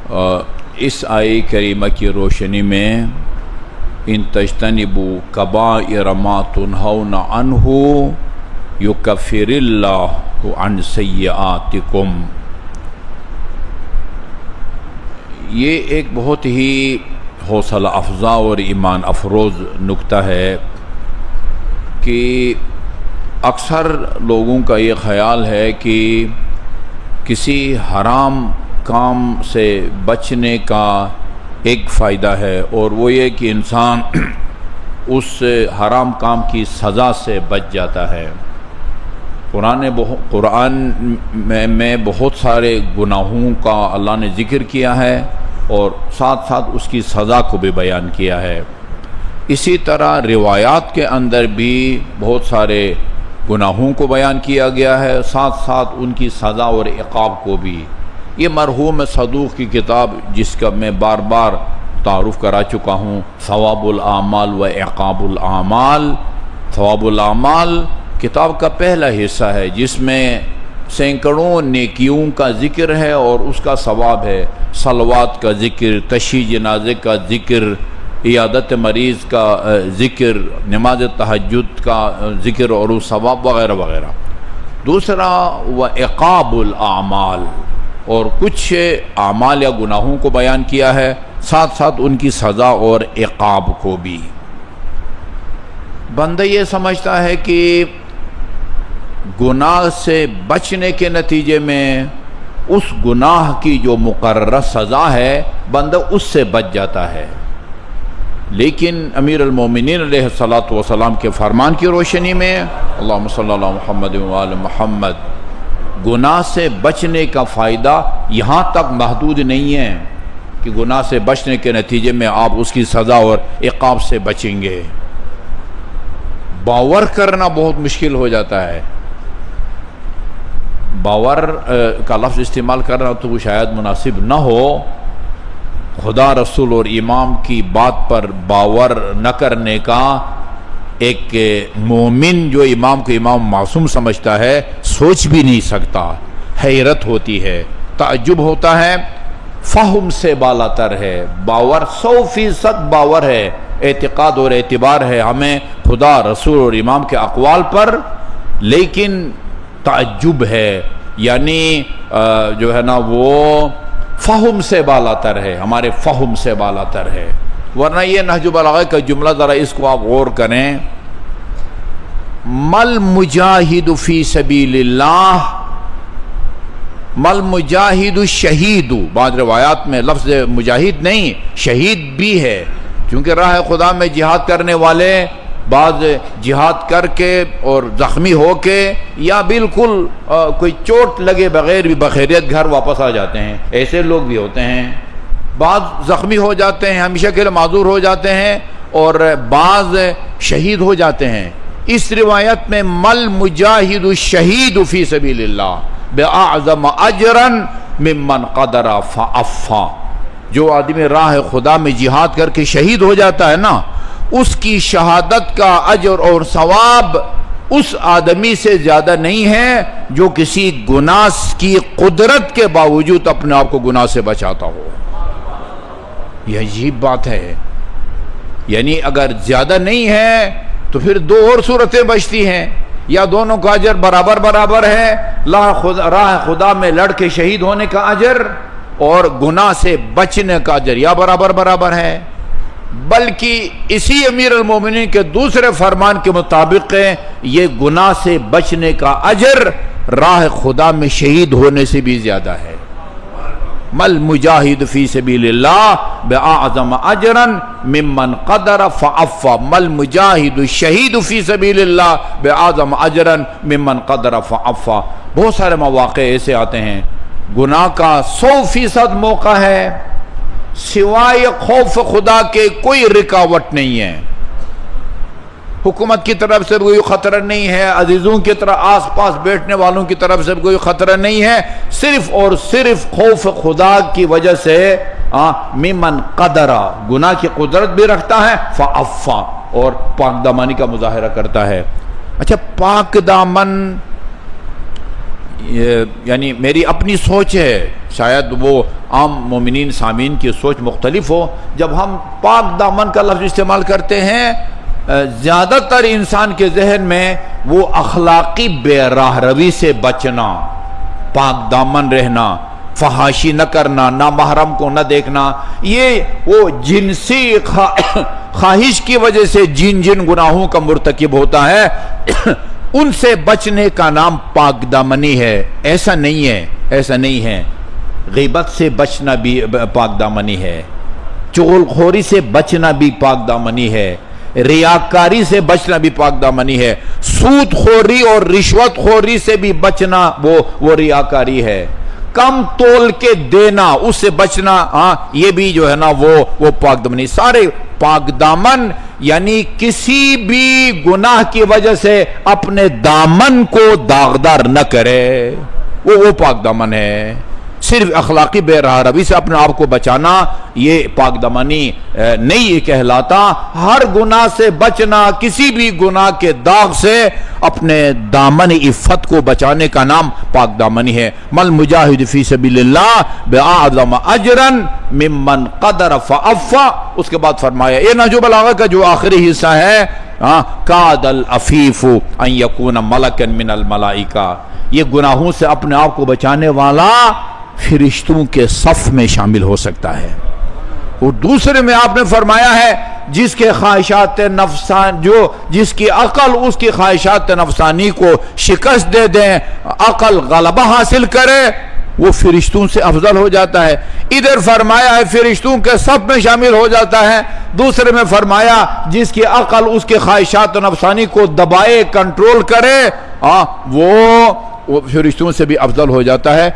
اس آیہ کریمہ کی روشنی میں ان تجتنبوا کبائر ما تنہون عنہ یکفر اللہ عن سیئاتکم، یہ ایک بہت ہی حوصلہ افزا اور ایمان افروز نکتہ ہے کہ اکثر لوگوں کا یہ خیال ہے کہ کسی حرام کام سے بچنے کا ایک فائدہ ہے، اور وہ یہ کہ انسان اس حرام کام کی سزا سے بچ جاتا ہے۔ قرآن میں بہت سارے گناہوں کا اللہ نے ذکر کیا ہے اور ساتھ ساتھ اس کی سزا کو بھی بیان کیا ہے۔ اسی طرح روایات کے اندر بھی بہت سارے گناہوں کو بیان کیا گیا ہے، ساتھ ساتھ ان کی سزا اور عقاب کو بھی۔ یہ مرحوم صدوق کی کتاب جس کا میں بار بار تعارف کرا چکا ہوں، ثواب الاعمال و عقاب الاعمال، ثواب الاعمال کتاب کا پہلا حصہ ہے جس میں سینکڑوں نیکیوں کا ذکر ہے اور اس کا ثواب ہے۔ صلوات کا ذکر، تشییع جنازے کا ذکر، عیادت مریض کا ذکر، نماز تہجد کا ذکر اور اس ثواب وغیرہ وغیرہ۔ دوسرا وہ عقاب الاعمال، اور کچھ اعمال یا گناہوں کو بیان کیا ہے، ساتھ ساتھ ان کی سزا اور عقاب کو بھی۔ بندہ یہ سمجھتا ہے کہ گناہ سے بچنے کے نتیجے میں اس گناہ کی جو مقررہ سزا ہے بندہ اس سے بچ جاتا ہے، لیکن امیر المومنین علیہ الصلوۃ والسلام کے فرمان کی روشنی میں اللہم صلی اللہ محمد وآل محمد، گناہ سے بچنے کا فائدہ یہاں تک محدود نہیں ہے کہ گناہ سے بچنے کے نتیجے میں آپ اس کی سزا اور عقاب سے بچیں گے۔ باور کرنا بہت مشکل ہو جاتا ہے۔ باور کا لفظ استعمال کرنا تو شاید مناسب نہ ہو، خدا رسول اور امام کی بات پر باور نہ کرنے کا ایک مومن جو امام کو امام معصوم سمجھتا ہے سوچ بھی نہیں سکتا۔ حیرت ہوتی ہے، تعجب ہوتا ہے، فہم سے بالا تر ہے۔ باور 100% باور ہے، اعتقاد اور اعتبار ہے ہمیں خدا رسول اور امام کے اقوال پر، لیکن تعجب ہے، یعنی جو ہے نا وہ فہم سے بالا تر ہے، ہمارے فہم سے بالا تر ہے۔ ورنہ یہ نہج البلاغہ کا جملہ ذرا اس کو آپ غور کریں، مل مجاہد فی سبیل اللہ مل مجاہد الشہید، بعض روایات میں لفظ مجاہد نہیں شہید بھی ہے، کیونکہ راہ خدا میں جہاد کرنے والے بعض جہاد کر کے اور زخمی ہو کے یا بالکل کوئی چوٹ لگے بغیر بھی بخیریت گھر واپس آ جاتے ہیں، ایسے لوگ بھی ہوتے ہیں۔ بعض زخمی ہو جاتے ہیں، ہمیشہ کے لیے معذور ہو جاتے ہیں، اور بعض شہید ہو جاتے ہیں۔ اس روایت میں مل مجاہد الشہید فی سبیل اللہ بأعظم اجرا ممن قدر فعفا، جو آدمی راہ خدا میں جہاد کر کے شہید ہو جاتا ہے نا، اس کی شہادت کا اجر اور ثواب اس آدمی سے زیادہ نہیں ہے جو کسی گناہ کی قدرت کے باوجود اپنے آپ کو گناہ سے بچاتا ہو۔ یہ عجیب بات ہے، یعنی اگر زیادہ نہیں ہے تو پھر دو اور صورتیں بچتی ہیں، یا دونوں کا اجر برابر برابر ہے، راہ خدا میں لڑ کے شہید ہونے کا اجر اور گناہ سے بچنے کا اجر یا برابر برابر ہے، بلکہ اسی امیر المومنین کے دوسرے فرمان کے مطابق یہ گناہ سے بچنے کا اجر راہ خدا میں شہید ہونے سے بھی زیادہ ہے۔ مل مجاہد فی سبیل اللہ بأعظم اجرا ممن قدر فعفا، مل مجاہد الشہید فی سبیل اللہ بأعظم اجرا ممن قدر فعفا۔ بہت سارے مواقع ایسے آتے ہیں، گناہ کا 100% موقع ہے، سوائے خوف خدا کے کوئی رکاوٹ نہیں ہے، حکومت کی طرف سے کوئی خطرہ نہیں ہے، عزیزوں کی طرح آس پاس بیٹھنے والوں کی طرف سے کوئی خطرہ نہیں ہے، صرف اور صرف خوف خدا کی وجہ سے ممن قدر، گناہ کی قدرت بھی رکھتا ہے، فعفا، اور پاک دامانی کا مظاہرہ کرتا ہے۔ اچھا، پاک دامن یعنی میری اپنی سوچ ہے، شاید وہ عام مومنین سامعین کی سوچ مختلف ہو، جب ہم پاک دامن کا لفظ استعمال کرتے ہیں زیادہ تر انسان کے ذہن میں وہ اخلاقی بے راہ روی سے بچنا، پاک دامن رہنا، فحاشی نہ کرنا، نامحرم کو نہ دیکھنا، یہ وہ جنسی خواہش کی وجہ سے جن گناہوں کا مرتکب ہوتا ہے ان سے بچنے کا نام پاک دامنی ہے۔ ایسا نہیں ہے۔ غیبت سے بچنا بھی پاک دامنی ہے، چغل خوری سے بچنا بھی پاک دامنی ہے، ریاکاری سے بچنا بھی پاک دامنی ہے، سود خوری اور رشوت خوری سے بھی بچنا وہ ریاکاری ہے، کم تول کے دینا اس سے بچنا یہ بھی جو ہے نا وہ پاک دامنی۔ سارے پاک دامن یعنی کسی بھی گناہ کی وجہ سے اپنے دامن کو داغدار نہ کرے، وہ پاک دامن ہے۔ صرف اخلاقی بے راہ روی سے اپنے آپ کو بچانا یہ پاک دامنی نہیں کہلاتا۔ ہر گناہ سے بچنا، کسی بھی گناہ کے داغ سے اپنے دامن عفت کو بچانے کا نام پاک دامنی ہے۔ مل مجاہد فی سبیل اللہ بأعظم اجرا ممن قدر فعفا۔ اس کے بعد فرمایا یہ نہج البلاغہ کا جو آخری حصہ ہے، کاد العفیف ان یکون ملکا من الملائکہ، یہ گناہوں سے اپنے آپ کو بچانے والا فرشتوں کے صف میں شامل ہو سکتا ہے۔ اور دوسرے میں آپ نے فرمایا ہے جس کے خواہشات نفسان جس کی عقل اس کی خواہشات نفسانی کو شکست دے دیں، عقل غلبہ حاصل کرے، وہ فرشتوں سے افضل ہو جاتا ہے۔ ادھر فرمایا ہے فرشتوں کے صف میں شامل ہو جاتا ہے، دوسرے میں فرمایا جس کی عقل اس کے خواہشات نفسانی کو دبائے، کنٹرول کرے، وہ فرشتوں سے بھی افضل ہو جاتا ہے۔